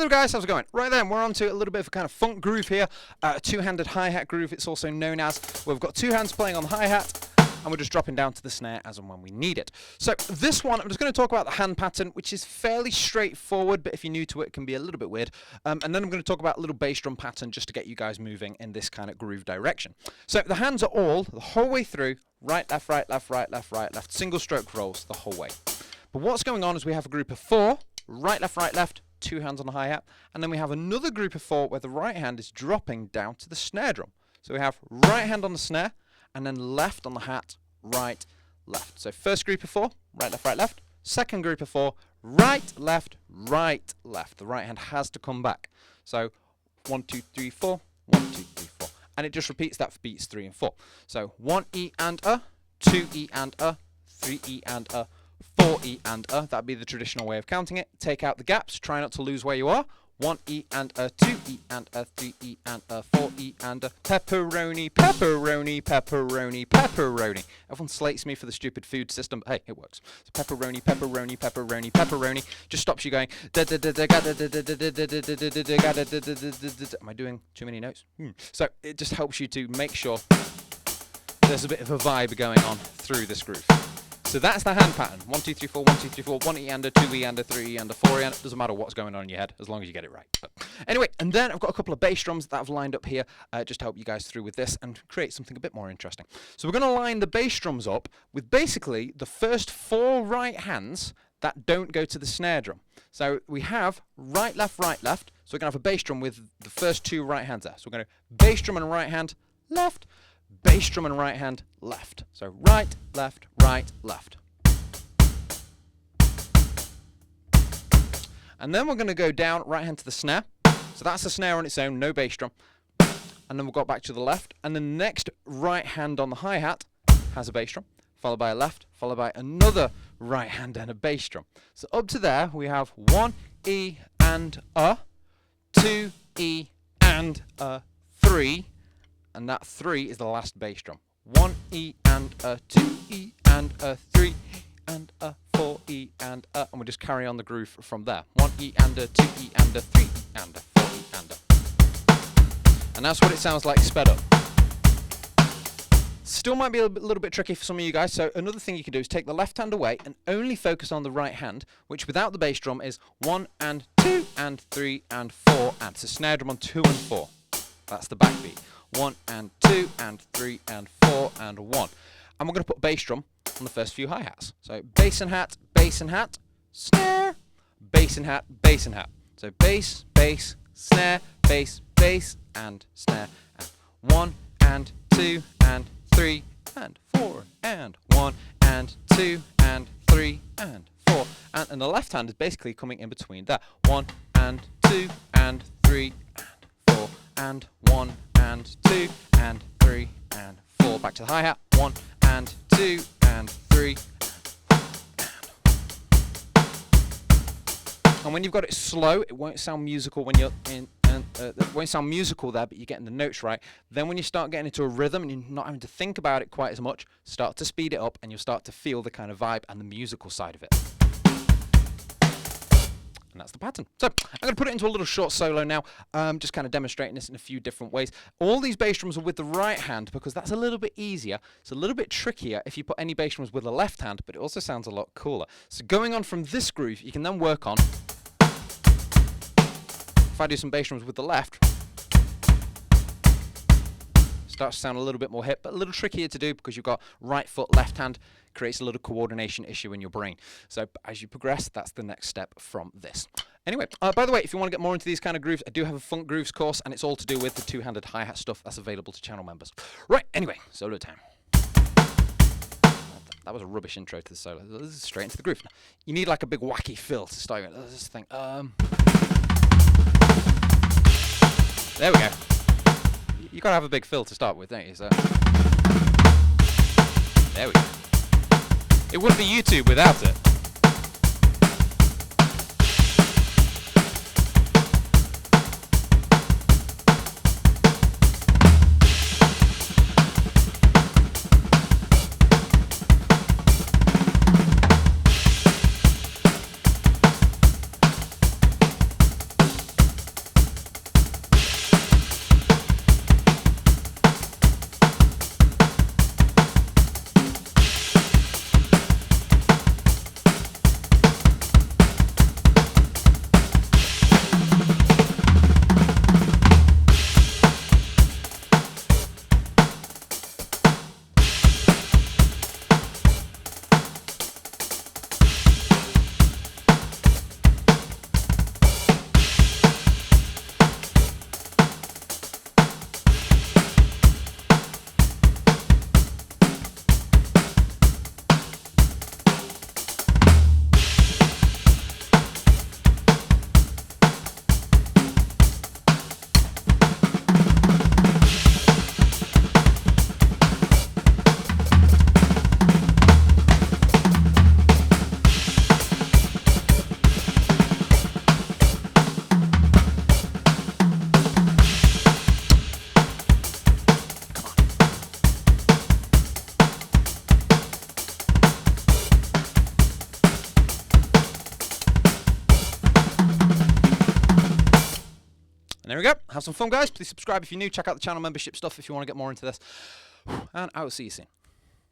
Hello guys, how's it going? Right then, we're on to a little bit of a kind of funk groove here, a two-handed hi-hat groove it's also known as. We've got two hands playing on the hi-hat, and we're just dropping down to the snare as and when we need it. So this one, I'm just going to talk about the hand pattern, which is fairly straightforward, but if you're new to it, it can be a little bit weird. And then I'm going to talk about a little bass drum pattern just to get you guys moving in this kind of groove direction. So the hands are all, the whole way through, right, left, right, left, right, left, right, left, single stroke rolls the whole way. But what's going on is we have a group of 4, right, left, two hands on the hi-hat, and then we have another group of 4 where the right hand is dropping down to the snare drum. So we have right hand on the snare, and then left on the hat, right, left. So first group of 4, right, left. Second group of 4, right, left. The right hand has to come back. So 1, 2, 3, 4, 1, 2, 3, 4. And it just repeats that for beats 3 and 4. So 1 E and a, 2 E and a, 3 E and a, 4 E and a. That'd be the traditional way of counting it. Take out the gaps, try not to lose where you are. 1 E and a, 2 E and a, 3 E and a, 4 E and a. Pepperoni, pepperoni, pepperoni, pepperoni. Everyone slates me for the stupid food system, but hey, it works. So pepperoni, pepperoni, pepperoni, pepperoni. Just stops you going. Am I doing too many notes? So it just helps you to make sure there's a bit of a vibe going on through this groove. So that's the hand pattern. 1, 2, 3, 4, 1, 2, 3, 4, 1 E and a, 2 E and a, 3 E and a, 4 E and a. Doesn't matter what's going on in your head as long as you get it right. But anyway, and then I've got a couple of bass drums that I've lined up here just to help you guys through with this and create something a bit more interesting. So we're going to line the bass drums up with basically the first 4 right hands that don't go to the snare drum. So we have right, left. So we're going to have a bass drum with the first 2 right hands there. So we're going to bass drum and right hand, left. Bass drum and right hand, left. So right, left. And then we're going to go down, right hand to the snare. So that's the snare on its own, no bass drum. And then we'll go back to the left. And the next right hand on the hi-hat has a bass drum, followed by a left, followed by another right hand and a bass drum. So up to there, we have 1 E and a, 2 E and a, 3. And that 3 is the last bass drum. 1 E and a, 2 E and a, 3 and a, 4 E and a. And we'll just carry on the groove from there. 1 E and a, 2 E and a, 3 E and a, 4 E and a. And that's what it sounds like sped up. Still might be a little bit tricky for some of you guys, so another thing you can do is take the left hand away and only focus on the right hand, which without the bass drum is 1 and 2 and 3 and 4 and. So snare drum on 2 and 4. That's the backbeat. 1 and 2 and 3 and 4 and 1. And we're going to put bass drum on the first few hi-hats. So bass and hat, snare, bass and hat. So bass, snare, bass, and snare. And 1 and 2 and 3 and 4 and 1 and 2 and 3 and 4. And the left hand is basically coming in between that. 1 and 2 and 3 and 4 and 1 and 2 and 3 and 4. Back to the hi-hat. 1 and 2 and 3 and when you've got it slow, it won't sound musical when you're in. It won't sound musical there, but you're getting the notes right. Then when you start getting into a rhythm and you're not having to think about it quite as much, start to speed it up and you'll start to feel the kind of vibe and the musical side of it. And that's the pattern. So I'm going to put it into a little short solo now, just kind of demonstrating this in a few different ways. All these bass drums are with the right hand because that's a little bit easier. It's a little bit trickier if you put any bass drums with the left hand, but it also sounds a lot cooler. So going on from this groove, you can then work on, if I do some bass drums with the left, starts to sound a little bit more hip, but a little trickier to do because you've got right foot, left hand, creates a little coordination issue in your brain. So as you progress, that's the next step from this. Anyway, by the way, if you want to get more into these kind of grooves, I do have a Funk Grooves course, and it's all to do with the two-handed hi-hat stuff that's available to channel members. Right, anyway, solo time. That was a rubbish intro to the solo. This is straight into the groove. You need like a big wacky fill to start with. This thing. There we go. You gotta have a big fill to start with, don't you? So there we go. It wouldn't be YouTube without it. there we go. Have some fun, guys. Please subscribe if you're new. Check out the channel membership stuff if you want to get more into this. And I will see you soon.